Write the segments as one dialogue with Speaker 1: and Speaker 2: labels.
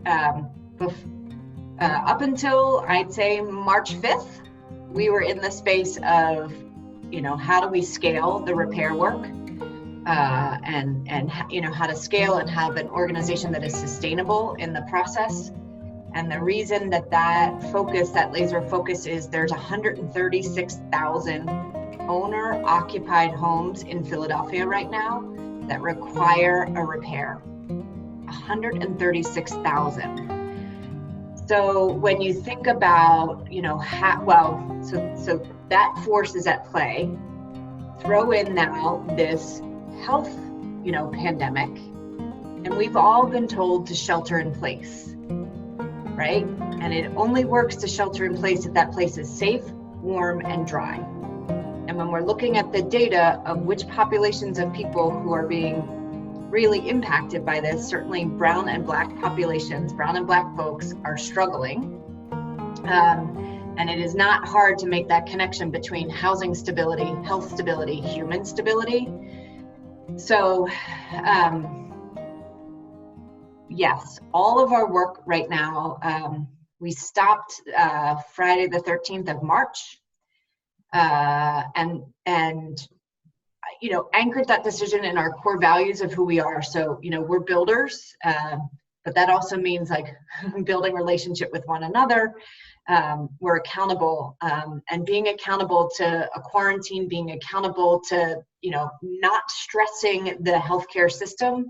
Speaker 1: up until I'd say March 5th, we were in the space of, how do we scale the repair work, and how to scale and have an organization that is sustainable in the process. And the reason that laser focus is there's 136,000 owner-occupied homes in Philadelphia right now that require a repair. 136,000. So when you think about, so that force is at play. Throw in now this health, pandemic, and we've all been told to shelter in place, right? And it only works to shelter in place if that place is safe, warm, and dry. And when we're looking at the data of which populations of people who are being really impacted by this, certainly brown and black populations, brown and black folks are struggling. And it is not hard to make that connection between housing stability, health stability, human stability. So, yes, all of our work right now, we stopped Friday the 13th of March, and anchored that decision in our core values of who we are. So, we're builders, but that also means like building relationship with one another. We're accountable, and being accountable to a quarantine, being accountable to, not stressing the healthcare system.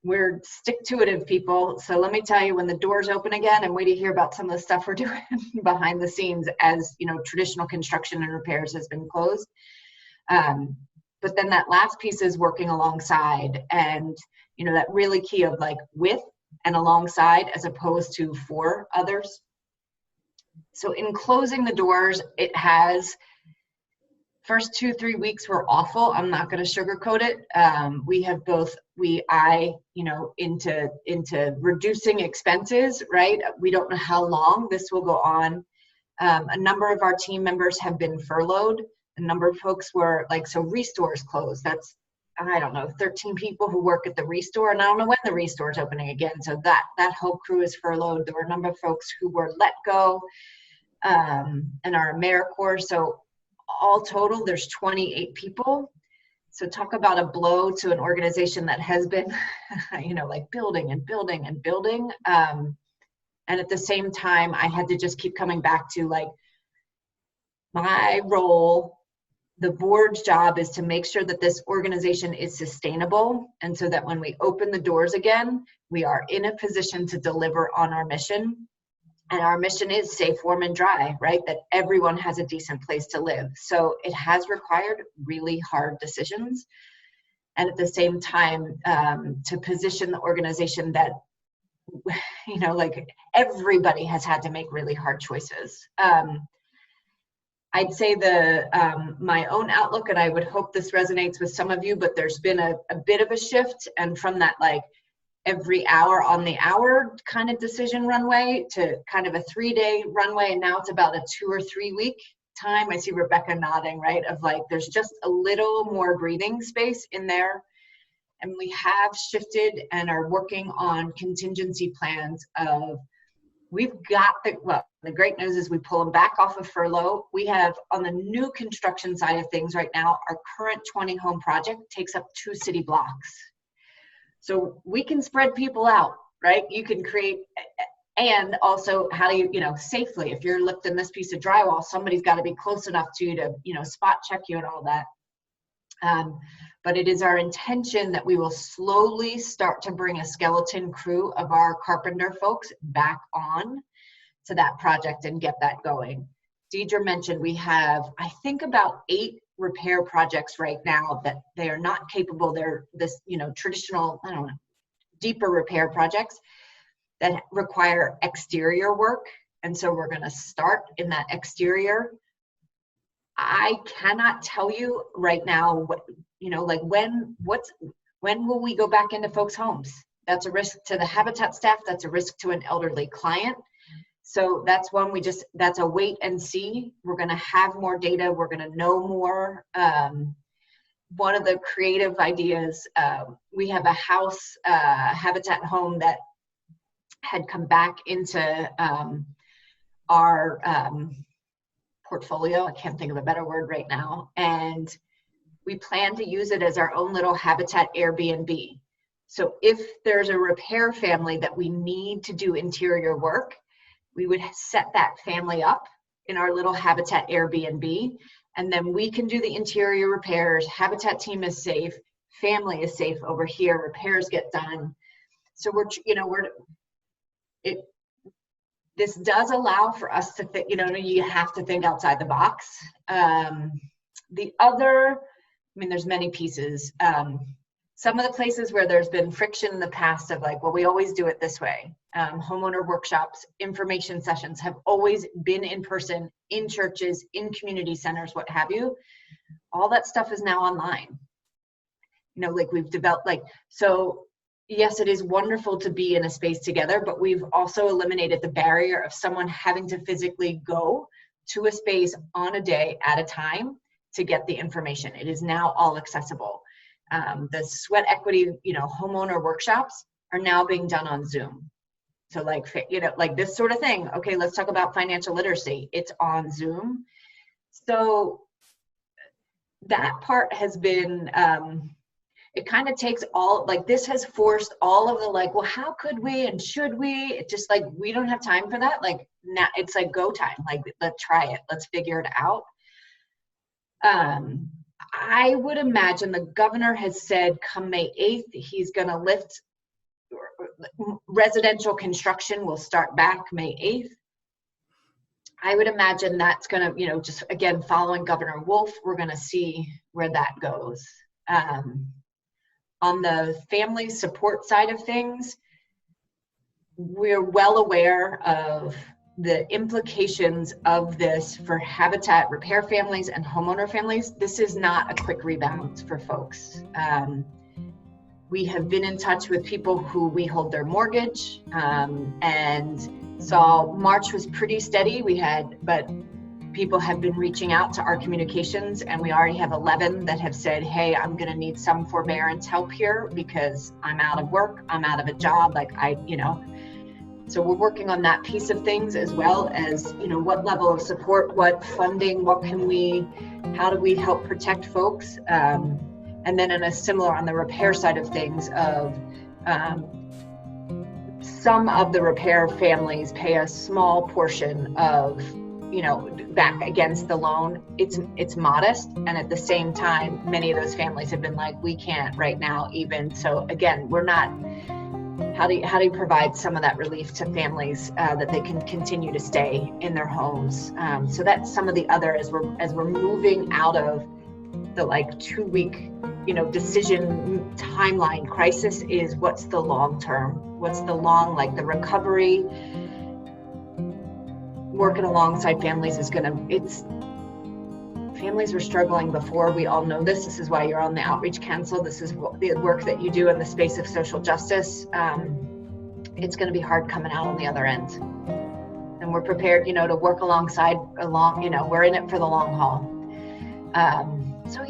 Speaker 1: We're stick-to-itive people. So let me tell you, when the doors open again, and wait to hear about some of the stuff we're doing behind the scenes as, traditional construction and repairs has been closed. But then that last piece is working alongside, and, that really key of like with and alongside as opposed to for others. So in closing the doors, it has, first 2-3 weeks were awful. I'm not going to sugarcoat it. We have into reducing expenses, right? We don't know how long this will go on. A number of our team members have been furloughed. A number of folks were so Restore's closed. That's, I don't know, 13 people who work at the Restore, and I don't know when the Restore is opening again. So that whole crew is furloughed. There were a number of folks who were let go, and our AmeriCorps. So all total, there's 28 people. So talk about a blow to an organization that has been, building and building and building. And at the same time, I had to just keep coming back to my role. The board's job is to make sure that this organization is sustainable, and so that when we open the doors again, we are in a position to deliver on our mission. And our mission is safe, warm, and dry, right? That everyone has a decent place to live. So it has required really hard decisions. And at the same time, to position the organization that, everybody has had to make really hard choices. I'd say my own outlook, and I would hope this resonates with some of you, but there's been a bit of a shift, and from that every hour on the hour kind of decision runway to kind of a 3-day runway, and now it's about a 2 or 3 week time. I see Rebecca nodding, right? Of there's just a little more breathing space in there, and we have shifted and are working on contingency plans of. We've got the great news is we pull them back off of furlough. We have, on the new construction side of things right now, our current 20 home project takes up 2 city blocks. So we can spread people out, right? You can create, and also how do you, safely, if you're lifting this piece of drywall, somebody's got to be close enough to you to, spot check you and all that. But it is our intention that we will slowly start to bring a skeleton crew of our carpenter folks back on to that project and get that going. Deidre mentioned we have, I think, about 8 repair projects right now that they are not capable. They're this, traditional, deeper repair projects that require exterior work. And so we're going to start in that exterior. I cannot tell you right now what, when will we go back into folks' homes? That's a risk to the Habitat staff. That's a risk to an elderly client. So that's one that's a wait and see. We're going to have more data. We're going to know more. one of the creative ideas, we have a house Habitat home that had come back into our portfolio. I can't think of a better word right now. And we plan to use it as our own little Habitat Airbnb. So if there's a repair family that we need to do interior work, we would set that family up in our little Habitat Airbnb, and then we can do the interior repairs. Habitat team is safe, family is safe over here, repairs get done. So this does allow for us to think, you have to think outside the box. The other, there's many pieces. Some of the places where there's been friction in the past of like, well, we always do it this way. Homeowner workshops, information sessions have always been in person, in churches, in community centers, what have you. All that stuff is now online. We've developed, so yes, it is wonderful to be in a space together, but we've also eliminated the barrier of someone having to physically go to a space on a day at a time to get the information. It is now all accessible. The sweat equity, homeowner workshops are now being done on Zoom. So this sort of thing. Okay, let's talk about financial literacy. It's on Zoom. So that part has been, it kind of takes all, this has forced all of the well, how could we and should we? It's just we don't have time for that. Now it's go time. Let's try it. Let's figure it out. I would imagine the governor has said come May 8th, he's going to lift residential construction will start back May 8th. I would imagine that's going to, just again, following Governor Wolf, we're going to see where that goes. On the family support side of things, we're well aware of the implications of this for Habitat repair families and homeowner families. This is not a quick rebound for folks. We have been in touch with people who we hold their mortgage, and saw March was pretty steady. But people have been reaching out to our communications, and we already have 11 that have said, hey, I'm going to need some forbearance help here because I'm out of work, I'm out of a job, so we're working on that piece of things, as well as, what level of support, what funding, how do we help protect folks? And then on the repair side of things some of the repair families pay a small portion of, back against the loan. It's modest. And at the same time, many of those families have been we can't right now even. So again, we're not, how do you provide some of that relief to families that they can continue to stay in their homes? So that's some of the other, as we're moving out of the 2-week, decision timeline crisis, is what's the long term? What's the long, the recovery? Working alongside families is families were struggling before. We all know this. This is why you're on the Outreach Council. This is the work that you do in the space of social justice. It's going to be hard coming out on the other end. And we're prepared, to work alongside, we're in it for the long haul. So